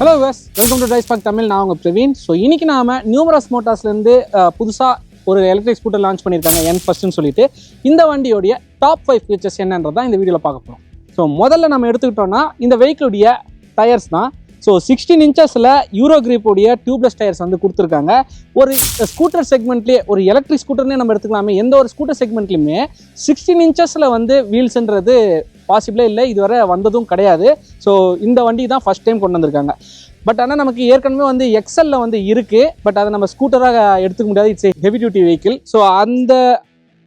Hello viewers, welcome to drive spark Tamil. நான் உங்கள் Praveen. So இன்றைக்கி நாம் நியூமரஸ் மோட்டார்ஸ்லேருந்து புதுசாக ஒரு எலக்ட்ரிக் ஸ்கூட்டர் லான்ச் பண்ணியிருக்காங்க என் ஃபர்ஸ்ட்னு சொல்லிட்டு. இந்த வண்டியோடைய டாப் 5 ஃபீச்சர்ஸ் என்னன்றதான் இந்த வீடியோவில் பார்க்க போகிறோம். ஸோ முதல்ல நம்ம எடுத்துக்கிட்டோம்னா இந்த வெஹிக்கிளுடைய டயர்ஸ் தான். ஸோ 16 இன்ச்சஸில் யூரோ கிரிப்போடைய டியூப்லெஸ் டயர்ஸ் வந்து கொடுத்துருக்காங்க. ஒரு ஸ்கூட்டர் செக்மெண்ட்லேயே, ஒரு எலக்ட்ரிக் ஸ்கூட்டர்னே நம்ம எடுத்துக்கலாமே, எந்த ஒரு ஸ்கூட்டர் செக்மெண்ட்லையுமே 16 இன்ச்சஸில் வந்து வீல்ஸுன்றது பாசிபிளே இல்லை, இதுவரை வந்ததும் கிடையாது. ஸோ இந்த வண்டி தான் ஃபஸ்ட் டைம் கொண்டு வந்திருக்காங்க. பட் ஆனால் நமக்கு ஏற்கனவே வந்து எக்ஸலில் வந்து இருக்குது, பட் அதை நம்ம ஸ்கூட்டராக எடுத்துக்க முடியாது. It's heavy duty vehicle. So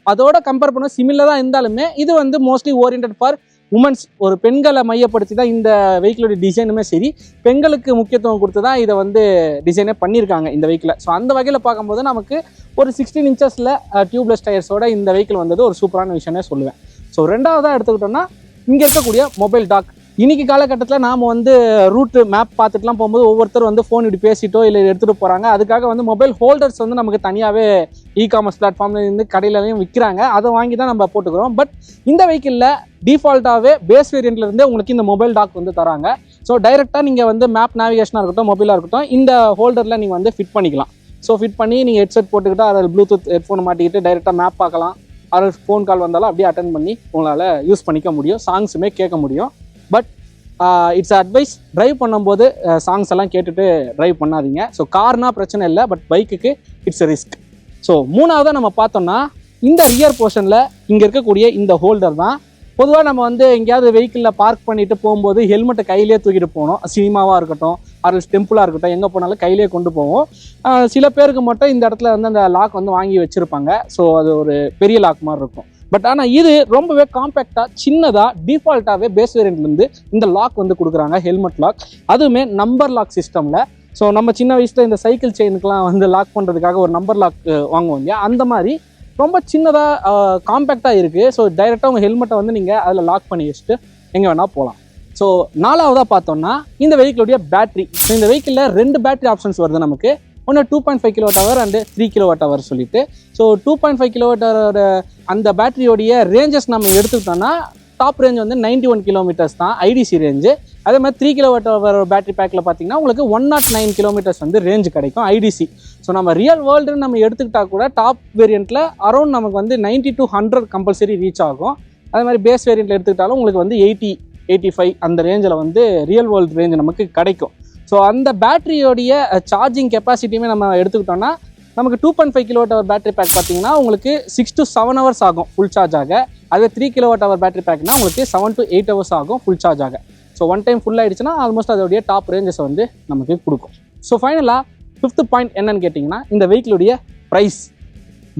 அதோட கம்பேர் பண்ண சிமிலராக இருந்தாலுமே இது வந்து மோஸ்ட்லி ஓரியன்ட் ஃபார் உமன்ஸ், ஒரு பெண்களை மையப்படுத்தி தான் இந்த வெஹிக்கிளோட டிசைனுமே சரி, பெண்களுக்கு முக்கியத்துவம் கொடுத்து தான் இதை வந்து டிசைனே பண்ணியிருக்காங்க இந்த வெஹிக்கிளை. ஸோ அந்த வகையில் பார்க்கும்போது நமக்கு ஒரு 16 இன்ச்சஸில் டியூப்லெஸ் டயர்ஸோட இந்த வெஹிக்கிள் வந்தது ஒரு சூப்பரான விஷயமே சொல்லுவேன். ஸோ ரெண்டாவதாக எடுத்துக்கிட்டோம்னா இங்கே இருக்கக்கூடிய மொபைல் டாக். இன்றைக்கி காலகட்டத்தில் நாம் வந்து ரூட்டு மேப் பார்த்துட்டுலாம் போகும்போது ஒவ்வொருத்தர் வந்து ஃபோன் இப்படி பேசிட்டோ இல்லை எடுத்துகிட்டு போகிறாங்க. அதுக்காக வந்து மொபைல் ஹோல்டர்ஸ் வந்து நமக்கு தனியாகவே இ-காமர்ஸ் பிளாட்ஃபார்மில் இருந்து கடையிலையும் விற்கிறாங்க. அதை வாங்கி தான் நம்ம போட்டுக்கிறோம். பட் இந்த வெஹிக்கிளில் டிஃபால்ட்டாகவே பேஸ் வேரியண்ட்லேருந்தே உங்களுக்கு இந்த மொபைல் டாக் வந்து தராங்க. ஸோ டைரெக்டாக நீங்கள் வந்து மேப் நேவிகேஷனாக இருக்கட்டும், மொபைலாக இருக்கட்டும், இந்த ஹோல்டரில் நீங்கள் வந்து ஃபிட் பண்ணிக்கலாம். ஸோ ஃபிட் பண்ணி நீங்கள் ஹெட்செட் போட்டுக்கிட்டு அதில் ப்ளூடூத் ஹெட்ஃபோன் மாட்டிக்கிட்டு டைரெக்டாக மேப் பார்க்கலாம். அதில் ஃபோன் கால் வந்தாலும் அப்படியே அட்டன் பண்ணி உங்களால் யூஸ் பண்ணிக்க முடியும், சாங்ஸுமே கேட்க முடியும். பட் இட்ஸ் அட்வைஸ், ட்ரைவ் பண்ணும்போது சாங்ஸ் எல்லாம் கேட்டுட்டு ட்ரைவ் பண்ணாதீங்க. ஸோ கார்னால் பிரச்சனை இல்லை, பட் பைக்குக்கு இட்ஸ் ரிஸ்க். ஸோ மூணாவதாக நம்ம பார்த்தோம்னா இந்த ரியர் போர்ஷனில் இங்கே இருக்கக்கூடிய இந்த ஹோல்டர் தான். பொதுவாக நம்ம வந்து எங்கேயாவது வெஹிக்கிளில் பார்க் பண்ணிட்டு போகும்போது ஹெல்மெட்டை கையிலே தூக்கிட்டு போகணும். சினிமாவாக இருக்கட்டும், அது டெம்பிளாக இருக்கட்டும், எங்கே போனாலும் கையிலே கொண்டு போவோம். சில பேருக்கு மட்டும் இந்த இடத்துல வந்து அந்த லாக் வந்து வாங்கி வச்சுருப்பாங்க. ஸோ அது ஒரு பெரிய லாக் மாதிரி இருக்கும். பட் ஆனால் இது ரொம்பவே காம்பேக்டாக, சின்னதாக, டிஃபால்ட்டாகவே பேஸ் வேரியண்ட்லேருந்து இந்த லாக் வந்து கொடுக்குறாங்க, ஹெல்மெட் லாக். அதுவுமே நம்பர் லாக் சிஸ்டமில். ஸோ நம்ம சின்ன வயசில் இந்த சைக்கிள் செயினுக்கெலாம் வந்து லாக் பண்ணுறதுக்காக ஒரு நம்பர் லாக் வாங்குவோம் இல்லையா, அந்த மாதிரி ரொம்ப சின்னதாக காம்பேக்டாக இருக்குது. ஸோ டைரெக்டாக உங்கள் ஹெல்மெட்டை வந்து நீங்கள் அதில் லாக் பண்ணி வச்சுட்டு எங்கே வேணால் போகலாம். ஸோ நாலாவதாக பார்த்தோம்னா இந்த வெஹிக்கிளுடைய பேட்டரி. ஸோ இந்த வெஹிக்கிளில் 2 பேட்டரி ஆப்ஷன்ஸ் வருது நமக்கு. ஒன்று 2.5 kWh அண்டு 3 kWh சொல்லிட்டு. ஸோ 2.5 kWh அந்த பேட்டரியோடைய ரேஞ்சஸ் நம்ம எடுத்துக்கிட்டோம்னா டாப் ரேஞ்ச் வந்து 91 கிலோமீட்டர்ஸ் தான் ஐடிசி ரேஞ்சு. அதே மாதிரி 3 kWh பேட்டரி பேக்கில் பார்த்தீங்கன்னா உங்களுக்கு 109 கிலோமீட்டர்ஸ் வந்து ரேஞ்ச் கிடைக்கும் ஐடிசி. ஸோ நம்ம ரியல் வேர்ல்டுன்னு நம்ம எடுத்துக்கிட்டா கூட டாப் வேரியண்ட்டில் அரௌண்ட் நமக்கு வந்து 90 to 100 கம்பல்சரி ரீச் ஆகும். அதே மாதிரி பேஸ் வேரியண்ட்டில் எடுத்துக்கிட்டாலும் உங்களுக்கு வந்து 80-85 அந்த ரேஞ்சில் வந்து ரியல் வேர்ல்டு ரேஞ்ச் நமக்கு கிடைக்கும். ஸோ அந்த பேட்டரியோடைய சார்ஜிங் கெப்பாசிட்டியுமே நம்ம எடுத்துக்கிட்டோம்னா நமக்கு 2.5 kWh பேட்டரி பேக் பார்த்தீங்கன்னா உங்களுக்கு 6 to 7 hours ஆகும் ஃபுல் சார்ஜ் ஆக. அதே 3 kWh பேட்டரி பேக்னா உங்களுக்கு 7 to 8 hours ஆகும் ஃபுல் சார்ஜ் ஆக. ஸோ ஒன் டைம் ஃபுல் ஆகிடுச்சுன்னா ஆல்மோஸ்ட் அதோடைய டாப் ரேஞ்சஸ் வந்து நமக்கு கொடுக்கும். ஸோ ஃபைனலாக 5th பாயிண்ட் என்னன்னு கேட்டிங்கன்னா இந்த வெஹிக்கிளுடைய ப்ரைஸ்.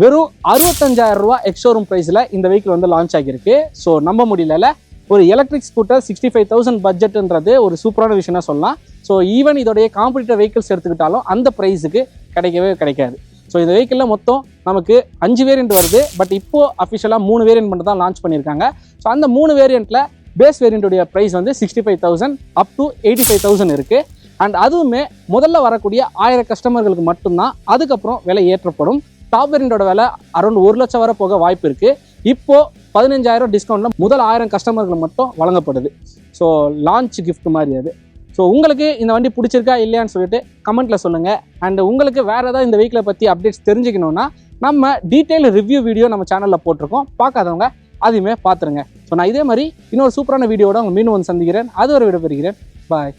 வெறும் 65,000 ரூபா எக்ஸ்ஷோரூம் ப்ரைஸில் இந்த வெஹிக்கிள் வந்து லான்ச் ஆகியிருக்கு. ஸோ நம்ப முடியல, ஒரு எலக்ட்ரிக் ஸ்கூட்டர் 65,000 பட்ஜெட்டுன்றது ஒரு சூப்பரான விஷயம்னா சொல்லலாம். ஸோ ஈவன் இதோடைய காம்படிட்டர் வெஹிக்கிள்ஸ் எடுத்துக்கிட்டாலும் அந்த ப்ரைஸுக்கு கிடைக்கவே கிடைக்காது. ஸோ இந்த வெஹிக்கிளில் மொத்தம் நமக்கு 5 வேரியண்ட் வருது. பட் இப்போது அஃபிஷியலாக 3 வேரியண்ட் மட்டும் தான் லான்ச் பண்ணியிருக்காங்க. ஸோ அந்த 3 வேரியண்ட்டில் பேஸ் வேரியண்ட்டுடைய ப்ரைஸ் வந்து 65,000 அப் டு 85,000 இருக்குது. அண்ட் அதுவுமே முதல்ல வரக்கூடிய 1000 கஸ்டமர்களுக்கு மட்டும்தான். அதுக்கப்புறம் விலை ஏற்றப்படும். டாப் வேரியண்டோட விலை அரௌண்ட் 1 லட்சம் வரை போக வாய்ப்பு இருக்குது. இப்போது 15,000 டிஸ்கவுண்ட்டில் முதல் 1000 கஸ்டமர்கள் மட்டும் வழங்கப்படுது. ஸோ லான்ச் கிஃப்ட் மாதிரி அது. ஸோ உங்களுக்கு இந்த வண்டி பிடிச்சிருக்கா இல்லையான்னு சொல்லிட்டு கமெண்ட்டில் சொல்லுங்கள். அண்ட் உங்களுக்கு வேறு ஏதாவது இந்த வெஹிக்கிளை பற்றி அப்டேட்ஸ் தெரிஞ்சுக்கணுன்னா நம்ம டீட்டெயில் ரிவ்யூ வீடியோ நம்ம சேனலில் போட்டிருக்கோம். பார்க்காதவங்க அதையுமே பார்த்துருங்க. ஸோ நான் இதே மாதிரி இன்னொரு சூப்பரான வீடியோட உங்கள் மீண்டும் வந்து சந்திக்கிறேன். அது ஒரு விடைபெறுகிறேன். பாய்.